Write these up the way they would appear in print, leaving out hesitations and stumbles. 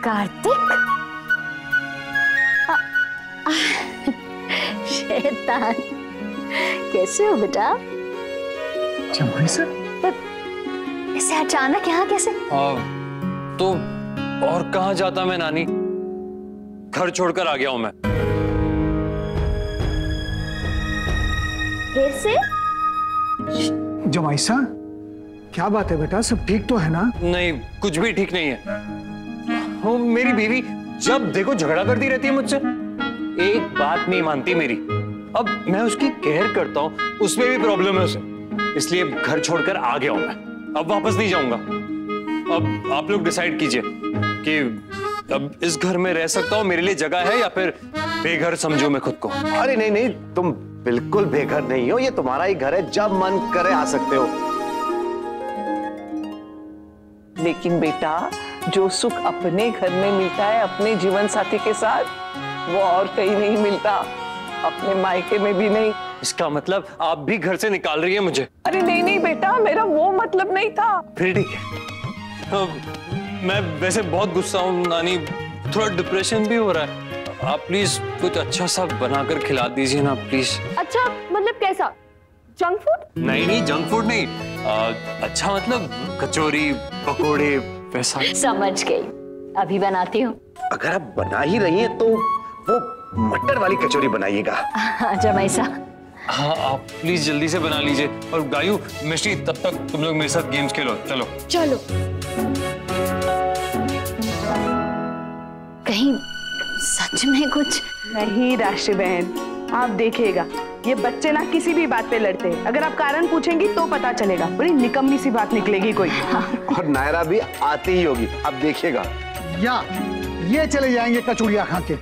कार्तिक? शैतान, कैसे हो बेटा? जमाई सर? ऐसे अचानक यहाँ कैसे? तो और कहाँ जाता मैं नानी, घर छोड़कर आ गया हूँ मैं। फिर से? जमाई सर, क्या बात है बेटा, सब ठीक तो है ना? नहीं, कुछ भी ठीक नहीं है। वो मेरी बीवी जब देखो झगड़ा करती रहती है मुझसे, एक बात नहीं मानती मेरी। अब मैं उसकी केयर करता हूँ, उसमें भी प्रॉब्लम है उसे, इसलिए घर छोड़कर आ गया हूँ मैं। अब वापस नहीं जाऊंगा। अब आप लोग डिसाइड कीजिए कि अब इस घर में रह सकता हूँ, मेरे लिए जगह है, या फिर बेघर समझो मैं खुद को। अरे नहीं नहीं, तुम बिल्कुल बेघर नहीं हो, ये तुम्हारा ही घर है, जब मन करे आ सकते हो। लेकिन बेटा, जो सुख अपने घर में मिलता है अपने जीवन साथी के साथ, वो और कहीं नहीं मिलता, अपने मायके में भी नहीं। इसका मतलब आप भी घर से निकाल रही है मुझे? अरे नहीं नहीं बेटा, मेरा वो मतलब नहीं था। फिर ठीक है। मैं वैसे बहुत गुस्सा हूँ नानी, थोड़ा डिप्रेशन भी हो रहा है। आप प्लीज कुछ अच्छा सा बनाकर खिला दीजिए ना प्लीज। अच्छा मतलब कैसा? Junk food? नहीं नहीं, जंक फूड नहीं, अच्छा मतलब कचौरी पकोड़े वैसा। समझ गई, अभी बनाती हूँ। अगर आप बना ही रही हैं तो वो मटर वाली कचौरी बनाइएगा। हाँ जमाई साहब। हाँ आप प्लीज जल्दी से बना लीजिए। और गायू, मिष्टी, तब तक तुम लोग मेरे साथ गेम्स खेलो। चलो चलो। कहीं सच में कुछ नहीं राशि बहन, आप देखिएगा, ये बच्चे ना किसी भी बात पे लड़ते हैं। अगर आप कारण पूछेंगी तो पता चलेगा, बड़ी निकम्मी सी बात निकलेगी कोई। और नायरा भी आती ही होगी, अब देखिएगा। या ये चले जाएंगे कचौड़ियाँ खा के।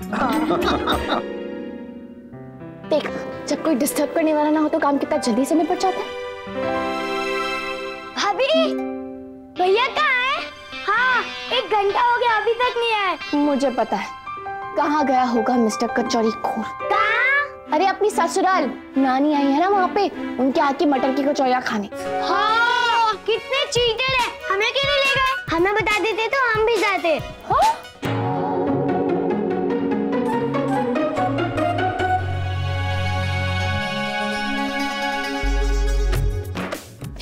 देख, जब कोई डिस्टर्ब करने वाला ना हो तो काम कितना जल्दी से निपट जाता है। भाभी, भैया कहाँ है? हाँ, 1 घंटा हो गया, अभी तक नहीं आए। मुझे पता है कहाँ गया होगा मिस्टर कचौरी खोर। कहाँ? अरे अपनी ससुराल, नानी आई है ना वहाँ पे, उनके हाथ की मटर की कचौरियाँ खाने। हाँ, कितने चीटर है, हमें क्यों नहीं ले गए? हमें बता देते तो हम भी जाते। हाँ?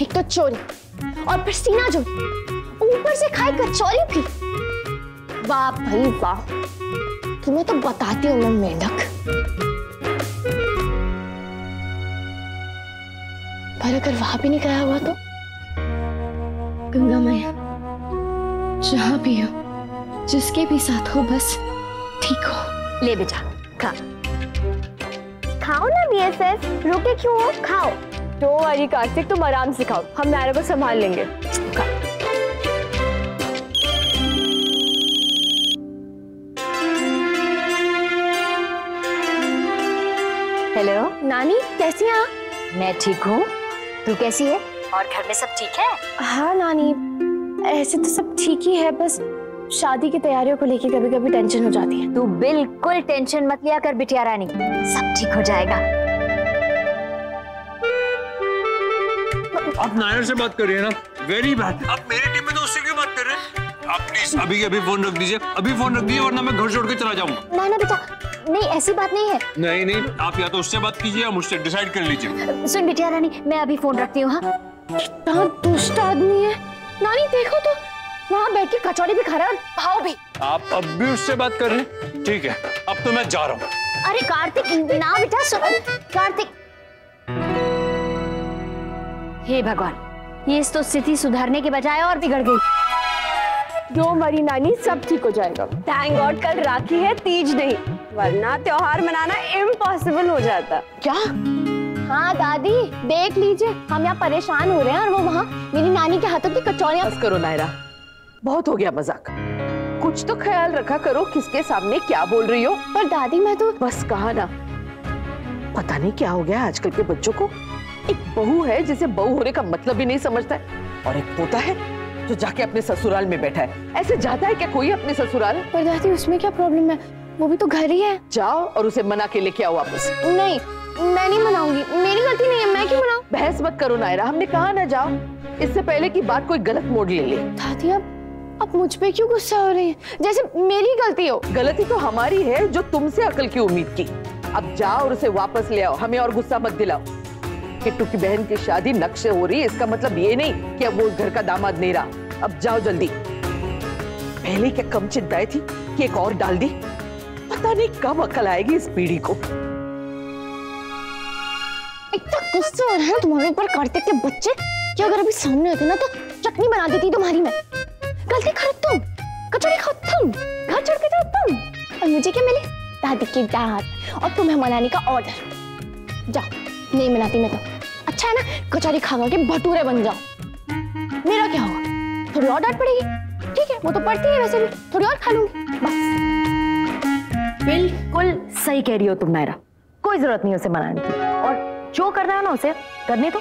एक तो चोरी और फिर सीना जो ऊपर से खाई कचौरी भी। वाह भाई वाह, तुम्हें तो बताती हूँ मैं मेंढक। पर अगर वहां भी नहीं गया हुआ तो? गंगा मैया, जहां भी हो, जिसके भी साथ हो, बस ठीक हो। ले बेटा खा। खाओ ना बीएफएफ, रुके क्यों हो? खाओ। तो अरे कार्तिक, तुम आराम से खाओ, हम नायरा को संभाल लेंगे। हेलो नानी, कैसी हैं आप? मैं ठीक हूँ, तू कैसी है? और घर में सब ठीक है? हाँ नानी, ऐसे तो सब ठीक ही है, बस शादी की तैयारियों को लेके कभी कभी टेंशन हो जाती है। तू बिल्कुल टेंशन मत लिया कर बिटिया रानी, सब ठीक हो जाएगा। आप नायर से बात कर रही है ना? Very bad. आप मेरी टीम में तो उससे क्यों बात कर रहे हैं? आप प्लीज अभी अभी फोन रख दीजिए, अभी फोन रख दीजिए, वरना मैं घर छोड़ के चला जाऊंगा। ना ना बेटा, नहीं ऐसी बात नहीं है। नहीं नहीं, आप या तो उससे बात कीजिए या मुझसे, डिसाइड कर लीजिए। सुन बिटिया रानी, मैं अभी फोन रखती हूँ। हाँ, कितना दुष्ट आदमी है। नानी देखो तो, वहाँ बैठ के कचौड़ी भी खा रहा है और भाव भी। आप अब भी उससे बात कर रहे हैं? ठीक है, अब तो मैं जा रहा हूँ। अरे कार्तिक ना बेटा, सुन कार्तिक। हे भगवान, ये तो स्थिति सुधारने के बजाय और बिगड़ गई। डोंट वरी नानी, सब ठीक हो जाएगा। थैंक गॉड कल राखी है, तीज नहीं, वरना त्योहार मनाना इम्पॉसिबल हो जाता। क्या? हाँ दादी, देख लीजिए, हम यहाँ परेशान हो रहे हैं और वो वहाँ मेरी नानी के हाथों की कचौड़ियाँ। बस करो नायरा, बहुत हो गया मजाक, कुछ तो ख्याल रखा करो, किसके सामने क्या बोल रही हो। पर दादी मैं तो बस कहा ना, पता नहीं क्या हो गया आजकल के बच्चों को। एक बहू है जिसे बहू होने का मतलब ही नहीं समझता है, और एक पोता है जो जाके अपने ससुराल में बैठा है। ऐसे जाता है क्या कोई अपने ससुराल? पर दादी उसमें क्या प्रॉब्लम है, वो भी तो घर ही है। जाओ और उसे मना के लेके आओ वापस। नहीं, मैं नहीं मनाऊंगी, मेरी गलती नहीं है, मैं क्यों मनाऊं? बहस मत करो नायरा, हमने कहा ना जाओ, इससे पहले कि बात कोई गलत मोड़ ले ले। दादी अब अब मुझ पे क्यों गुस्सा हो रही है, जैसे मेरी गलती हो। गलती तो हमारी है जो तुमसे अकल की उम्मीद की। अब जाओ और उसे वापस ले आओ, हमें और गुस्सा मत दिलाओ। किट्टू की बहन की शादी नक्शे हो रही है, इसका मतलब ये नहीं कि अब वो घर का दामाद नहीं रहा। अब जाओ जल्दी। पहले क्या कम चिंताएं थी कि एक और डाल दी। पता नहीं कब अकल आएगी इस पीढ़ी को। इतना गुस्सा हो रहा है तुम्हारे ऊपर कार्तिक के बच्चे कि अगर अभी सामने होते ना तो चटनी बना देती तुम्हारी मैं। गलती करो तुम, कचौड़ी खाओ तुम, घर छोड़ के जाओ तुम, और मुझे क्या मिले? दादी की डांट और तुम्हें मनाने का ऑर्डर। जाओ, नहीं मनाती मैं तो। अच्छा है ना, कचौड़ी खा के भटूरे बन जाओ। मेरा क्या होगा? थोड़ी और डांट पड़ेगी, ठीक है, वो तो पड़ती है वैसे भी, थोड़ी और खा लूंगी बस। बिल्कुल सही कह रही हो तुम नायरा, कोई जरूरत नहीं उसे मनाने की, और जो करना है ना उसे करने दो।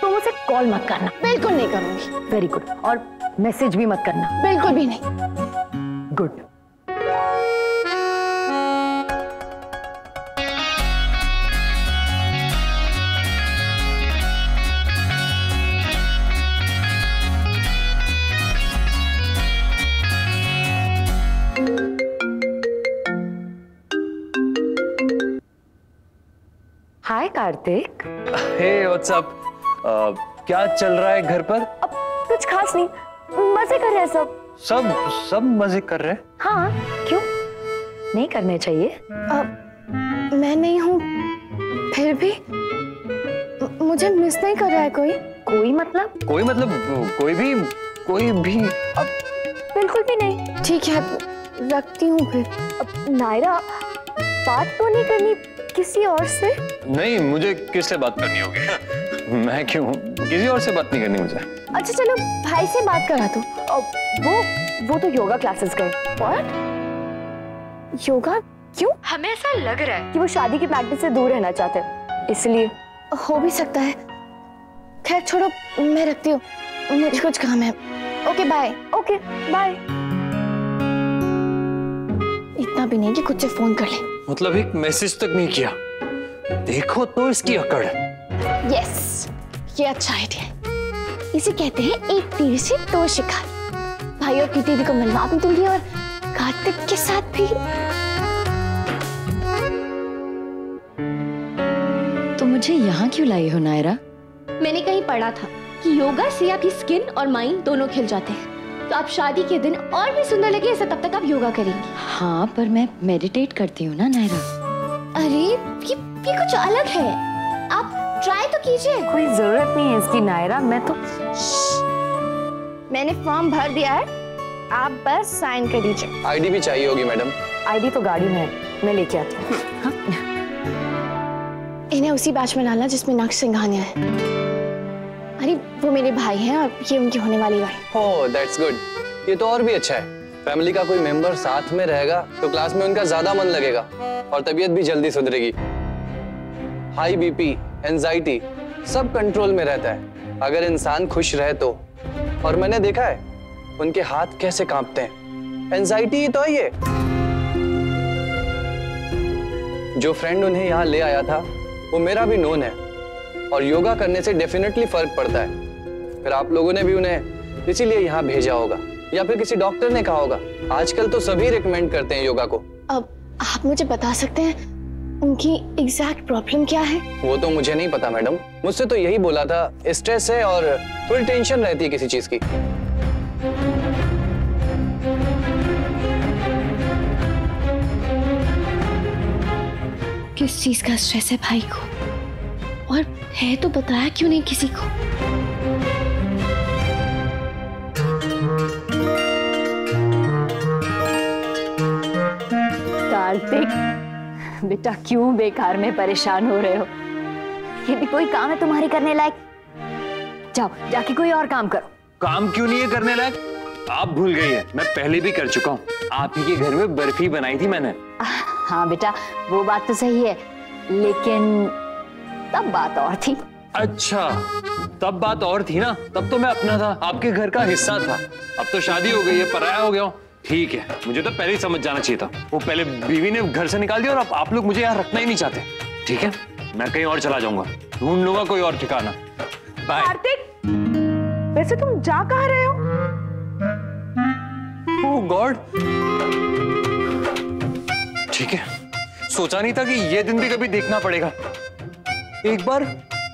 तुम उसे कॉल मत करना। बिल्कुल नहीं करूंगी। Very good. और मैसेज भी मत करना। बिल्कुल भी नहीं। Good. Hi Kartik. Hey what's up. क्या चल रहा है घर पर? अब कुछ खास नहीं, मजे कर रहे हैं सब। सब मजे कर रहे हैं? हाँ, क्यों नहीं करने चाहिए? अब मैं नहीं हूँ फिर भी मुझे मिस नहीं कर रहा है कोई? कोई मतलब कोई भी अब बिल्कुल भी नहीं। ठीक है, रखती हूँ फिर। अब नायरा, बात तो नहीं करनी किसी और से? नहीं, मुझे किससे बात करनी होगी? मैं क्यों, किसी और से बात नहीं करनी मुझे। अच्छा चलो, भाई से बात करा तो। वो तो योगा क्लासेस गए। और योगा क्यों? हमें ऐसा लग रहा है कि वो शादी की प्रैक्टिस से दूर रहना चाहते हैं, इसलिए। हो भी सकता है। खैर छोड़ो, मैं रखती हूँ, मुझे कुछ काम है। Okay bye. Okay bye. इतना भी नहीं कि खुद से फोन कर ले। मतलब एक मैसेज तक नहीं किया। देखो तो इसकी अकड़। यस, ये अच्छा आइडिया है। इसे कहते हैं एक तीर से दो शिकार। भाई और दीदी को मिलवा भी दूंगी और कार्तिक के साथ भी। तो मुझे यहाँ क्यों लाई हो नायरा? मैंने कहीं पढ़ा था कि योगा से आपकी स्किन और माइंड दोनों खिल जाते हैं, तो आप शादी के दिन और भी सुंदर लगे ऐसा तब तक आप योगा करेंगी। हाँ, पर मैं मेडिटेट करती हूँ ना नायरा। अरे ये कुछ अलग है, आप ट्राई तो कीजिए। कोई जरूरत नहीं है इसकी नायरा, मैं तो। मैंने फॉर्म भर दिया है, आप बस साइन कर दीजिए। आईडी भी चाहिए होगी मैडम। आईडी तो गाड़ी में है, मैं लेके आती हूँ। हाँ? इन्हें उसी बैच में डालना जिसमें नक्श सिंघानिया है। अरे वो मेरे भाई हैं और ये उनकी होने वाली वाइफ। Oh that's good. ये तो और भी अच्छा है। फैमिली का कोई मेंबर साथ में रहेगा तो क्लास में उनका ज्यादा मन लगेगा और तबीयत भी जल्दी सुधरेगी। हाई बीपी, एंजाइटी सब कंट्रोल में रहता है अगर इंसान खुश रहे तो। और मैंने देखा है उनके हाथ कैसे कांपते हैं। एंजाइटी ही तो है ये। जो फ्रेंड उन्हें यहाँ ले आया था वो मेरा भी नोन है और योगा करने से डेफिनेटली फर्क पड़ता है। फिर आप लोगों ने भी उन्हें इसीलिए यहाँ भेजा होगा या फिर किसी डॉक्टर ने कहा होगा। आजकल तो सभी रिकमेंड करते हैं योगा को। अब आप मुझे बता सकते हैं उनकी एग्जैक्ट प्रॉब्लम क्या है? वो तो मुझे नहीं पता मैडम, मुझसे तो यही बोला था स्ट्रेस है और थोड़ी टेंशन रहती है किसी चीज की। किस चीज का स्ट्रेस है भाई को, और है तो बताया क्यों नहीं किसी को? कार्तिक बेटा, क्यों बेकार में परेशान हो रहे हो? ये भी कोई काम है तुम्हारी करने लायक? जाओ जाके कोई और काम करो। काम क्यों नहीं है करने लायक? आप भूल गई है, मैं पहले भी कर चुका हूँ। आप ही के घर में बर्फी बनाई थी मैंने। हाँ बेटा, वो बात तो सही है, लेकिन तब बात और थी। अच्छा, तब बात और थी ना, तब तो मैं अपना था, आपके घर का हिस्सा था। अब तो शादी हो गई है, पराया हो गया हूँ। ठीक है, मुझे तो पहले ही समझ जाना चाहिए था। वो पहले बीवी ने घर से निकाल दिया और अब आप लोग मुझे यहाँ रखना ही नहीं चाहते। ठीक है, मैं कहीं और चला जाऊंगा, ढूंढ लूंगा कोई और ठिकाना। बाय। कार्तिक, वैसे तुम जा कहाँ रहे हो? ओह गॉड। ठीक है, सोचा नहीं था कि ये दिन भी कभी देखना पड़ेगा। एक बार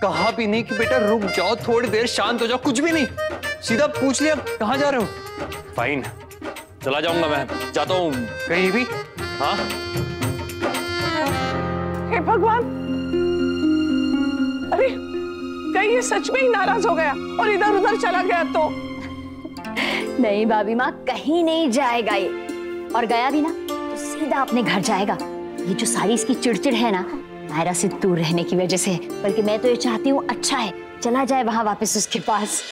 कहा भी नहीं कि बेटा रुक जाओ, थोड़ी देर शांत हो जाओ, कुछ भी नहीं, सीधा पूछ लिया कहाँ जा रहे हो। फाइन, चला जाऊंगा, मैं जाता हूँ कहीं भी। हाँ हे भगवान, अरे कहीं ये सच में ही नाराज हो गया और इधर उधर चला गया तो? नहीं भाभी माँ, कहीं नहीं जाएगा ये, और गया भी ना तो सीधा अपने घर जाएगा। ये जो सारी इसकी चिड़चिड़ है ना, नायरा से दूर रहने की वजह से, बल्कि मैं तो ये चाहती हूँ अच्छा है, चला जाए वहां वापस उसके पास।